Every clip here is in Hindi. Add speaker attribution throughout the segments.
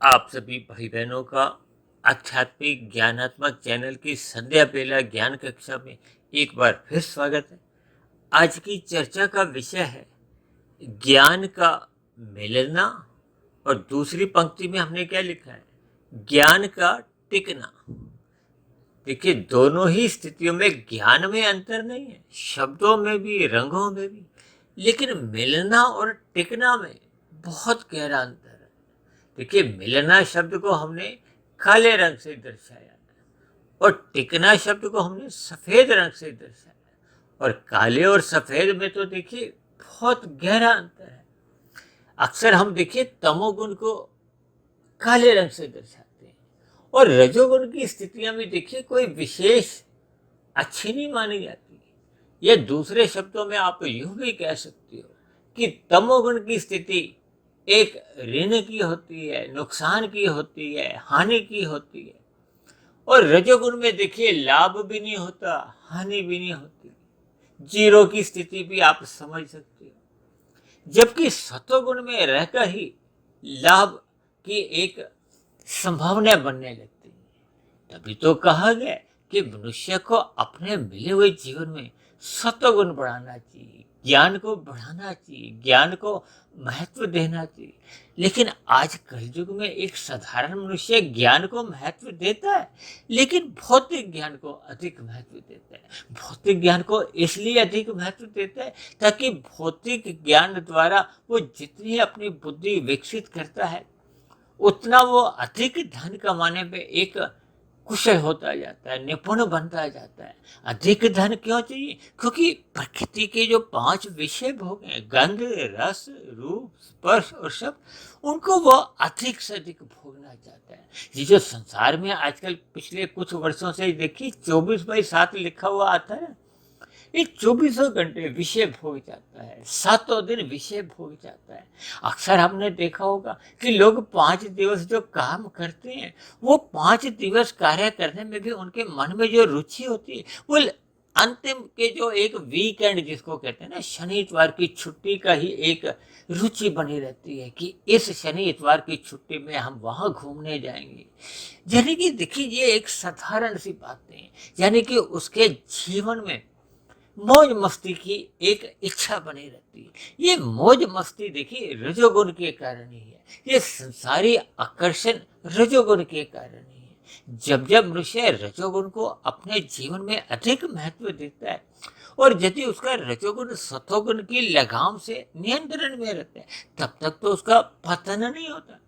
Speaker 1: आप सभी भाई बहनों का आध्यात्मिक ज्ञानात्मक चैनल की संध्या बेला ज्ञान कक्षा में एक बार फिर स्वागत है। आज की चर्चा का विषय है ज्ञान का मिलना, और दूसरी पंक्ति में हमने क्या लिखा है, ज्ञान का टिकना। देखिए, दोनों ही स्थितियों में ज्ञान में अंतर नहीं है, शब्दों में भी रंगों में भी, लेकिन मिलना और टिकना में बहुत गहरा अंतर है। देखिए, मिलना शब्द को हमने काले रंग से दर्शाया और टिकना शब्द को हमने सफेद रंग से दर्शाया, और काले और सफेद में तो देखिए बहुत गहरा अंतर है। अक्सर हम देखिए तमोगुण को काले रंग से दर्शाते हैं, और रजोगुण की स्थितियां भी देखिए कोई विशेष अच्छी नहीं मानी जाती। या दूसरे शब्दों में आप यूं भी कह सकते हो कि तमोगुण की स्थिति एक ऋण की होती है, नुकसान की होती है, हानि की होती है, और रजोगुण में देखिए लाभ भी नहीं होता, हानि भी नहीं होती, जीरो की स्थिति भी आप समझ सकते हो। जबकि सतोगुण में रहकर ही लाभ की एक संभावना बनने लगती है। तभी तो कहा गया कि मनुष्य को अपने मिले हुए जीवन में सतोगुण बढ़ाना चाहिए, ज्ञान को बढ़ाना चाहिए, ज्ञान को महत्व देना चाहिए। लेकिन आज कलयुग में एक साधारण मनुष्य ज्ञान को महत्व देता है, लेकिन भौतिक ज्ञान को अधिक महत्व देता है। भौतिक ज्ञान को इसलिए अधिक महत्व देता है ताकि भौतिक ज्ञान द्वारा वो जितनी अपनी बुद्धि विकसित करता है, उतना वो अधिक धन कमाने में एक कुशल होता जाता है, निपुण बनता जाता है। अधिक धन क्यों चाहिए? क्योंकि प्रकृति के जो 5 विषय भोग हैं, गंध, रस, रूप, स्पर्श और शब्द, उनको वो अधिक से अधिक भोगना चाहता है। ये जो संसार में आजकल पिछले कुछ वर्षों से देखिए 24/7 लिखा हुआ आता है, ये 24 घंटे विषय भोग जाता है, 7 दिन विषय भोग जाता है। अक्सर हमने देखा होगा कि लोग 5 दिवस जो काम करते हैं, वो 5 दिवस कार्य करने में भी उनके मन में जो रुचि होती है, वो अंतिम के जो एक वीकेंड जिसको कहते हैं ना, शनि इतवार की छुट्टी का ही एक रुचि बनी रहती है कि इस शनि इतवार की छुट्टी में हम वहां घूमने जाएंगे। यानी कि देखिए, ये एक साधारण सी बातें हैं, यानी कि उसके जीवन में मौज मस्ती की एक इच्छा बनी रहती है। ये मौज मस्ती देखिए रजोगुण के कारण ही है, ये संसारी आकर्षण रजोगुण के कारण ही है। जब जब मनुष्य रजोगुण को अपने जीवन में अधिक महत्व देता है, और यदि उसका रजोगुण सतोगुण की लगाम से नियंत्रण में रहता है, तब तक तो उसका पतन नहीं होता।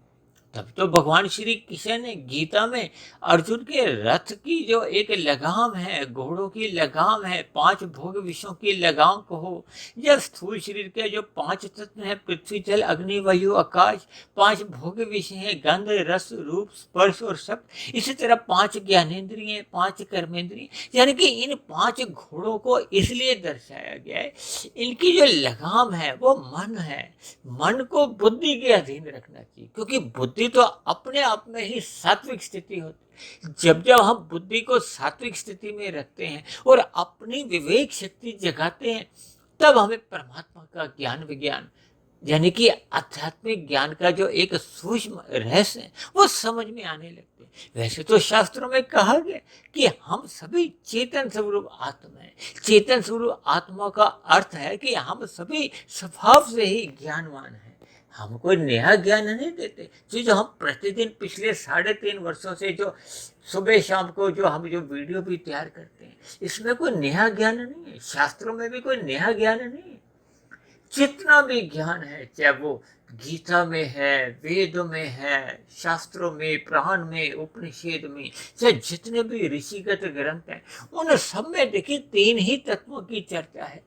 Speaker 1: तब तो भगवान श्री कृष्ण ने गीता में अर्जुन के रथ की जो एक लगाम है, घोड़ों की लगाम है, 5 भोग विषयों की लगाम कहो, या स्थूल शरीर के जो 5 तत्व हैं, पृथ्वी जल अग्नि वायु आकाश, 5 भोग विषय हैं, गंध रस रूप स्पर्श और शब्द। इसी तरह 5 ज्ञानेंद्रिय, 5 कर्मेंद्रिय, यानी कि इन 5 घोड़ों को इसलिए दर्शाया गया है, इनकी जो लगाम है वो मन है। मन को बुद्धि के अधीन रखना चाहिए, क्योंकि बुद्धि तो अपने आप में ही सात्विक स्थिति होती है। जब जब हम बुद्धि को सात्विक स्थिति में रखते हैं और अपनी विवेक शक्ति जगाते हैं, तब हमें परमात्मा का ज्ञान विज्ञान, यानी कि आध्यात्मिक ज्ञान का जो एक सूक्ष्म रहस्य है, वो समझ में आने लगते हैं। वैसे तो शास्त्रों में कहा गया कि हम सभी चेतन स्वरूप आत्मा है। चेतन स्वरूप आत्मा का अर्थ है कि हम सभी स्वभाव से ही ज्ञानवान हैं। हम कोई नया ज्ञान नहीं देते। जो हम प्रतिदिन पिछले 3.5 वर्षों से जो सुबह शाम को जो हम जो वीडियो भी तैयार करते हैं, इसमें कोई नया ज्ञान नहीं है। शास्त्रों में भी कोई नया ज्ञान नहीं है। जितना भी ज्ञान है, चाहे वो गीता में है, वेद में है, शास्त्रों में, पुराण में, उपनिषद में, चाहे जितने भी ऋषिगत ग्रंथ हैं, उन सब में देखिए 3 ही तत्वों की चर्चा है।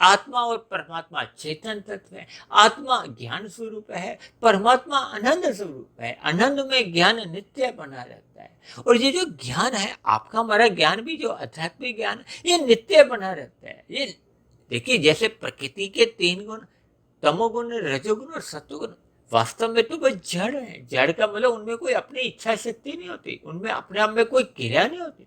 Speaker 1: आत्मा और परमात्मा चेतन तत्व है, आत्मा ज्ञान स्वरूप है, परमात्मा आनंद स्वरूप है। आनंद में ज्ञान नित्य बना रहता है, और ये जो ज्ञान है, आपका हमारा ज्ञान भी जो आध्यात्मिक ज्ञान, ये नित्य बना रहता है। ये देखिए, जैसे प्रकृति के 3 गुण, तमोगुण, रजोगुण और सत्वगुण, वास्तव में तो वह जड़ है। जड़ का मतलब उनमें कोई अपनी इच्छा शक्ति नहीं होती, उनमें अपने आप में कोई क्रिया नहीं होती।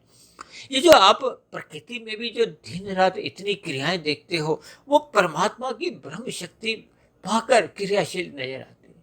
Speaker 1: ये जो आप प्रकृति में भी जो दिन रात इतनी क्रियाएं देखते हो, वो परमात्मा की ब्रह्म शक्ति पाकर क्रियाशील नजर आती है।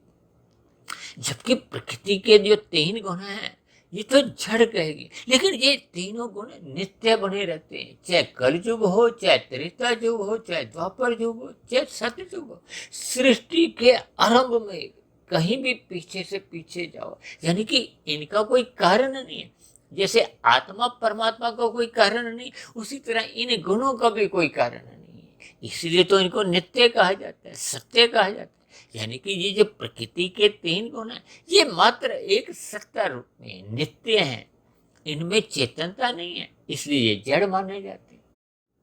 Speaker 1: जबकि प्रकृति के जो 3 गुण हैं ये तो जड़ कहेगी, लेकिन ये तीनों गुण नित्य बने रहते हैं, चाहे कलयुग हो, चाहे त्रेता युग हो, चाहे द्वापर युग हो, चाहे सतयुग हो। सृष्टि के आरंभ में कहीं भी पीछे से पीछे जाओ, यानी कि इनका कोई कारण नहीं है। जैसे आत्मा परमात्मा का कोई कारण नहीं, उसी तरह इन गुणों का भी कोई कारण नहीं है। इसलिए तो इनको नित्य कहा जाता है, सत्य कहा जाता है। यानी कि ये जो प्रकृति के 3 गुण हैं ये मात्र एक सत्ता रूप में नित्य हैं, इनमें चेतनता नहीं है, इसलिए ये जड़ माने जाते हैं।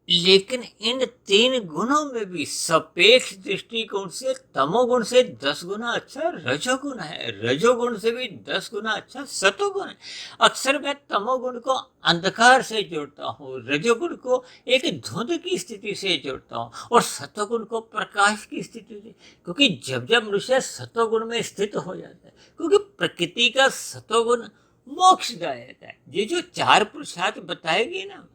Speaker 1: लेकिन इन 3 गुणों में भी सापेक्ष दृष्टिकोण से तमोगुण से 10 गुना अच्छा रजोगुण है, रजोगुण से भी 10 गुना अच्छा सतोगुण है। अक्सर मैं तमोगुण को अंधकार से जोड़ता हूँ, रजोगुण को एक धुंध की स्थिति से जोड़ता हूँ और सतोगुण को प्रकाश की स्थिति से, क्योंकि जब जब मनुष्य सतोगुण में स्थित हो जाता है, क्योंकि प्रकृति का सतोगुण मोक्षदायक है। ये जो 4 पुरुषार्थ बताएगी ना,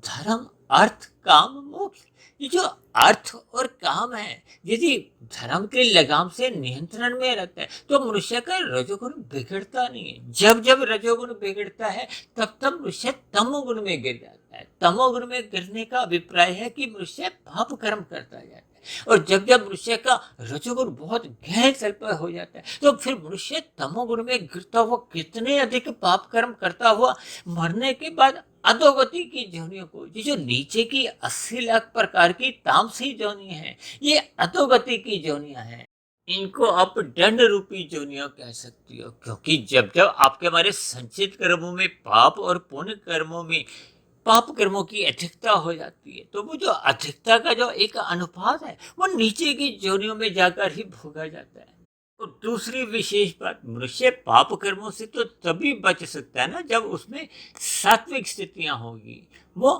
Speaker 1: धर्म अर्थ काम मोक्ष, ये जो अर्थ और काम है यदि धर्म के लगाम से नियंत्रण में रहता है तो मनुष्य का रजोगुण बिगड़ता नहीं है। जब जब रजोगुण बिगड़ता है तब तब मनुष्य तमोगुण में गिर जाता है। तमोगुण में गिरने का अभिप्राय है कि मनुष्य पाप कर्म करता जाता है, और जब जब मनुष्य का रजोगुण बहुत गहरे स्तर पर हो जाता है तो फिर मनुष्य तमोगुण में गिरता हुआ कितने अधिक पाप कर्म करता हुआ मरने के बाद अधोगति की जोनियों को, ये जो नीचे की 80 लाख प्रकार की तामसी जोनियां हैं, ये अधोगति की जोनियां हैं। इनको आप दंड रूपी जोनियां कह सकती हो, क्योंकि जब जब आपके हमारे संचित कर्मों में पाप और पुण्य कर्मों में पाप कर्मों की अधिकता हो जाती है तो वो जो अधिकता का जो एक अनुपात है वो नीचे की जोनियों में जाकर ही भोगा जाता है। तो दूसरी विशेष बात, मनुष्य पाप कर्मों से तो तभी बच सकता है ना जब उसमें सात्विक स्थितियां होगी, वो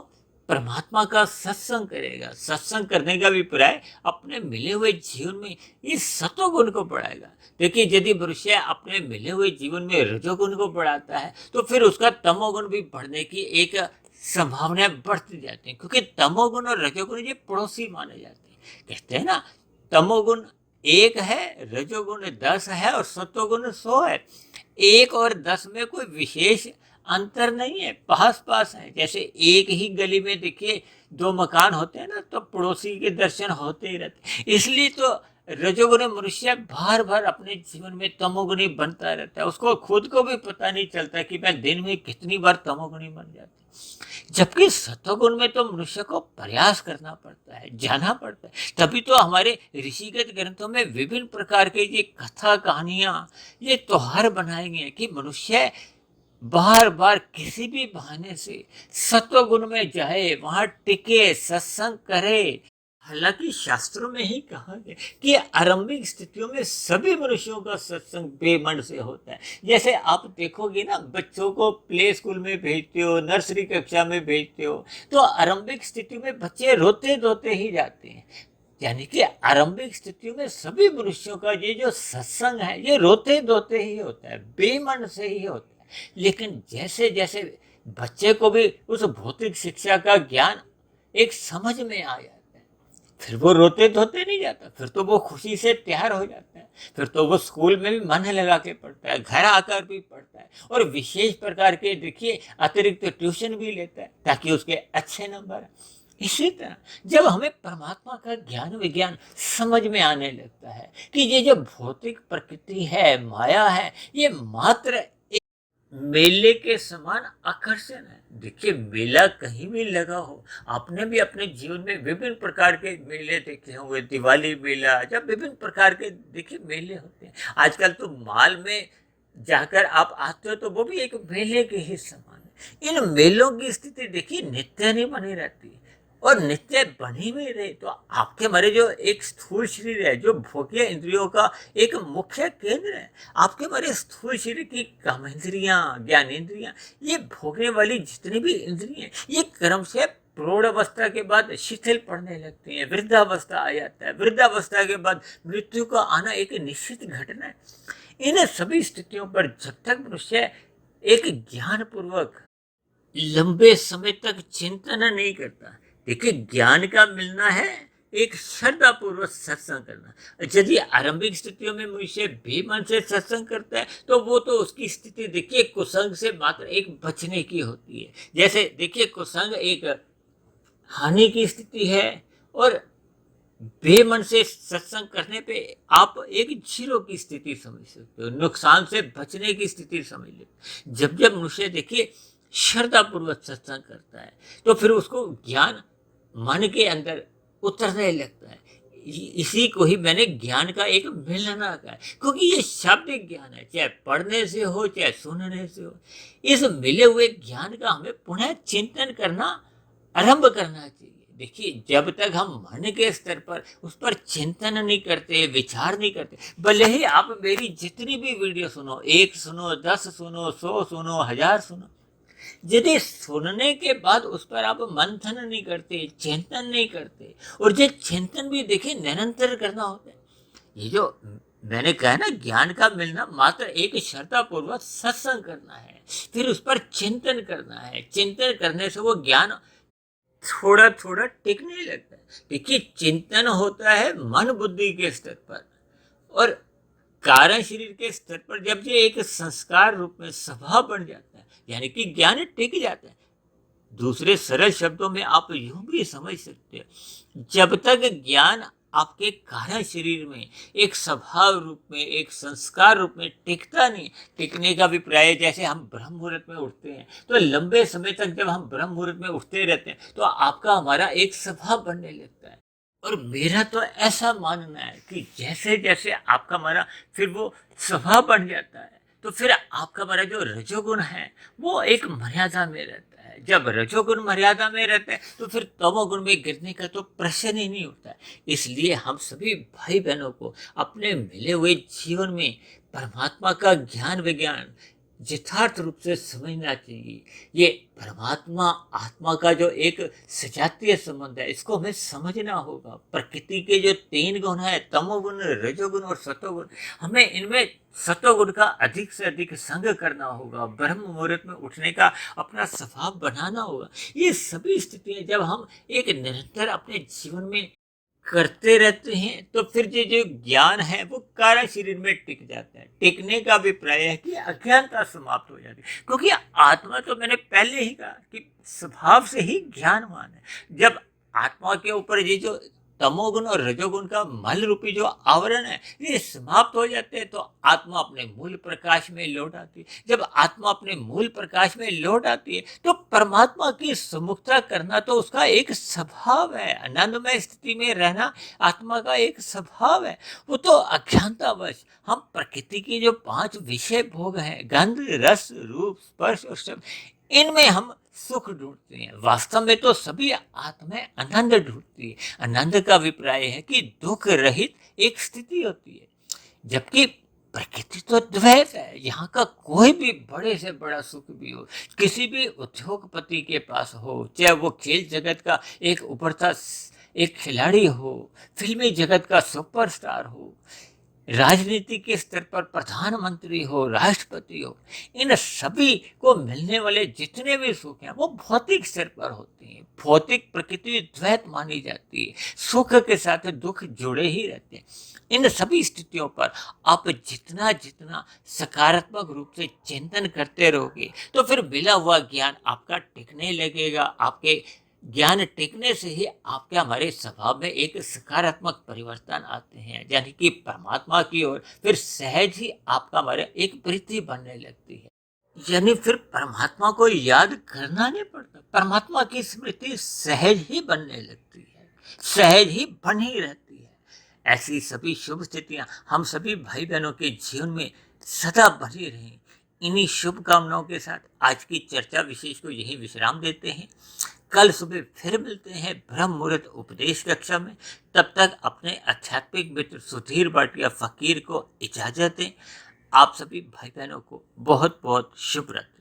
Speaker 1: परमात्मा का सत्संग करेगा। सत्संग करने का भी अभिप्राय अपने मिले हुए जीवन में इस सतोगुण को बढ़ाएगा। देखिए, यदि मनुष्य अपने मिले हुए जीवन में रजोगुण को बढ़ाता है तो फिर उसका तमोगुण भी बढ़ने की एक संभावनाएं बढ़ती जाती हैं, क्योंकि तमोगुण और रजोगुण ये पड़ोसी माने जाते हैं। कहते हैं ना, तमोगुण 1 है, रजोगुण 10 है और सतोगुण 100 है। 1 और 10 में कोई विशेष अंतर नहीं है, पास पास है। जैसे एक ही गली में देखिए 2 मकान होते हैं ना तो पड़ोसी के दर्शन होते ही रहते। इसलिए तो रजोगुणी मनुष्य बार बार अपने जीवन में तमोगुणी बनता रहता है, उसको खुद को भी पता नहीं चलता कि मैं दिन में कितनी बार तमोगुणी बन जाता। जबकि सतोगुण में तो मनुष्य को प्रयास करना पड़ता है, जाना पड़ता है। तभी तो हमारे ऋषिगत ग्रंथों में विभिन्न प्रकार के ये कथा कहानियां, ये त्योहार बनाए गए हैं कि मनुष्य बार बार किसी भी बहाने से सत्वगुण में जाए, वहां टिके, सत्संग करे। हालांकि शास्त्रों में ही कहा गया कि आरंभिक स्थितियों में सभी मनुष्यों का सत्संग बेमन से होता है। जैसे आप देखोगे ना, बच्चों को प्ले स्कूल में भेजते हो, नर्सरी कक्षा में भेजते हो तो आरंभिक स्थितियों में बच्चे रोते धोते ही जाते हैं। यानी कि आरंभिक स्थितियों में सभी मनुष्यों का ये जो सत्संग है ये रोते धोते ही होता है, बेमन से ही होता है। लेकिन जैसे जैसे बच्चे को भी उस भौतिक शिक्षा का ज्ञान एक समझ में आ जाता है, फिर वो रोते धोते नहीं जाता, फिर तो वो खुशी से तैयार हो जाता है। फिर तो वो स्कूल में भी मन लगा के पढ़ता है, घर आकर भी पढ़ता है और विशेष प्रकार के देखिए अतिरिक्त ट्यूशन भी लेता है ताकि उसके अच्छे नंबर आए। इसी तरह जब हमें परमात्मा का ज्ञान विज्ञान समझ में आने लगता है कि ये जो भौतिक प्रकृति है, माया है, ये मात्र मेले के समान आकर्षण है। देखिए, मेला कहीं भी लगा हो, आपने भी अपने जीवन में विभिन्न प्रकार के मेले देखे होंगे, दिवाली मेला, जब विभिन्न प्रकार के देखिए मेले होते हैं। आजकल तो मॉल में जाकर आप आते हो तो वो भी एक मेले के ही समान है। इन मेलों की स्थिति देखिए नित्य नहीं बनी रहती, और नित्य बनी हुई रहे तो आपके हमारे जो एक स्थूल शरीर है, जो भोग्य इंद्रियों का एक मुख्य केंद्र है, आपके हमारे स्थूल शरीर की काम इंद्रियां, ज्ञान इंद्रियां, ये भोगने वाली जितनी भी इंद्रियां, ये क्रम से प्रौढ़ अवस्था के बाद शिथिल पड़ने लगती है, वृद्धावस्था आ जाता है, वृद्धावस्था के बाद मृत्यु का आना एक निश्चित घटना है। इन सभी स्थितियों पर जब तक मनुष्य एक ज्ञान पूर्वक लंबे समय तक चिंतन नहीं करता, देखिए ज्ञान का मिलना है एक श्रद्धापूर्वक सत्संग करना। यदि आरंभिक स्थितियों में मनुष्य बेमन से सत्संग करता है तो वो तो उसकी स्थिति देखिए कुसंग से मात्र एक बचने की होती है। जैसे देखिए कुसंग एक हानि की स्थिति है और बेमन से सत्संग करने पे आप एक जीरो की स्थिति समझ सकते हो, नुकसान से बचने की स्थिति समझ लो। जब जब मनुष्य देखिए श्रद्धा पूर्वक सत्संग करता है तो फिर उसको ज्ञान मन के अंदर उतरने लगता है। इसी को ही मैंने ज्ञान का एक मिलना कहा है, क्योंकि ये शाब्दिक ज्ञान है, चाहे पढ़ने से हो चाहे सुनने से हो। इस मिले हुए ज्ञान का हमें पुनः चिंतन करना आरंभ करना चाहिए। देखिए जब तक हम मन के स्तर पर उस पर चिंतन नहीं करते, विचार नहीं करते, भले ही आप मेरी जितनी भी वीडियो सुनो, 1 सुनो, 10 सुनो, 100 सुनो, 1000 सुनो, यदि सुनने के बाद उस पर आप मंथन नहीं करते, चिंतन नहीं करते, और जो चिंतन भी देखिए निरंतर करना होता है। ये जो मैंने कहा ना ज्ञान का मिलना मात्र एक श्रद्धा पूर्वक सत्संग करना है, फिर उस पर चिंतन करना है। चिंतन करने से वो ज्ञान थोड़ा थोड़ा टिकने लगता है। देखिए चिंतन होता है मन बुद्धि के स्तर पर, और कारण शरीर के स्तर पर जब ये एक संस्कार रूप में स्वभाव बन जाता है, यानी कि ज्ञान टिक जाता है। दूसरे सरल शब्दों में आप यूं भी समझ सकते हो, जब तक ज्ञान आपके कारण शरीर में एक स्वभाव रूप में, एक संस्कार रूप में टिकता नहीं। टिकने का अभिप्राय जैसे हम ब्रह्म मुहूर्त में उठते हैं तो लंबे समय तक जब हम ब्रह्म मुहूर्त में उठते रहते हैं तो आपका हमारा एक स्वभाव बनने लगता है। और मेरा तो ऐसा मानना है कि जैसे जैसे आपका हमारा फिर वो स्वभाव बन जाता है तो फिर आपका हमारा जो रजोगुण है वो एक मर्यादा में रहता है। जब रजोगुण मर्यादा में रहता है तो फिर तमोगुण में गिरने का तो प्रश्न ही नहीं उठता है। इसलिए हम सभी भाई बहनों को अपने मिले हुए जीवन में परमात्मा का ज्ञान विज्ञान यथार्थ रूप से समझना चाहिए। ये परमात्मा आत्मा का जो एक सजातीय संबंध है इसको हमें समझना होगा। प्रकृति के जो 3 गुण है, तमोगुण, रजोगुण और सतोगुण, हमें इनमें सतोगुण का अधिक से अधिक संग करना होगा। ब्रह्म मुहूर्त में उठने का अपना स्वभाव बनाना होगा। ये सभी स्थितियां जब हम एक निरंतर अपने जीवन में करते रहते हैं तो फिर ये जो ज्ञान है वो कारण शरीर में टिक जाता है। टिकने का अभिप्राय है कि अज्ञानता समाप्त हो जाती है, क्योंकि आत्मा तो मैंने पहले ही कहा कि स्वभाव से ही ज्ञानवान है। जब आत्मा के ऊपर ये जो तमोगुण और रजोगुण का मल रूपी जो आवरण है ये समाप्त हो जाते हैं तो आत्मा अपने मूल प्रकाश में लौट आती है। जब आत्मा अपने मूल प्रकाश में लौट आती है तो परमात्मा की सम्मुखता करना तो उसका एक स्वभाव है। आनंदमय स्थिति में रहना आत्मा का एक स्वभाव है। वो तो अज्ञानतावश हम प्रकृति की जो 5 विषय भोग हैं, गंध, रस, रूप, स्पर्श और शब्द, इनमें हम सुख ढूंढते हैं। वास्तव में तो सभी आत्माएं आनंद ढूंढती है। आनंद का अभिप्राय है कि दुख रहित एक स्थिति होती है, जबकि प्रकृति तो द्वैत है। यहाँ का कोई भी बड़े से बड़ा सुख भी हो, किसी भी उद्योगपति के पास हो, चाहे वो खेल जगत का एक उभरता एक खिलाड़ी हो, फिल्मी जगत का सुपरस्टार हो, राजनीति के स्तर पर प्रधानमंत्री हो, राष्ट्रपति हो, इन सभी को मिलने वाले जितने भी सुख हैं वो भौतिक स्तर पर होते हैं। भौतिक प्रकृति द्वैत मानी जाती है, सुख के साथ दुख जुड़े ही रहते हैं। इन सभी स्थितियों पर आप जितना जितना सकारात्मक रूप से चिंतन करते रहोगे तो फिर मिला हुआ ज्ञान आपका टिकने लगेगा। आपके ज्ञान टिकने से ही आपके हमारे स्वभाव में एक सकारात्मक परिवर्तन आते हैं, यानी कि परमात्मा की ओर फिर सहज ही आपका हमारे एक प्रीति बनने लगती है। यानी फिर परमात्मा को याद करना नहीं पड़ता, परमात्मा की स्मृति सहज ही बनने लगती है, सहज ही बनी रहती है। ऐसी सभी शुभ स्थितियां हम सभी भाई बहनों के जीवन में सदा बनी रहें। इन्हीं शुभकामनाओं के साथ आज की चर्चा विशेष को यही विश्राम देते हैं। कल सुबह फिर मिलते हैं ब्रह्म मुहूर्त उपदेश कक्षा में। तब तक अपने आध्यात्मिक मित्र सुधीर भाटिया फकीर को इजाजत दें। आप सभी भाई बहनों को बहुत बहुत शुभ रात्रि।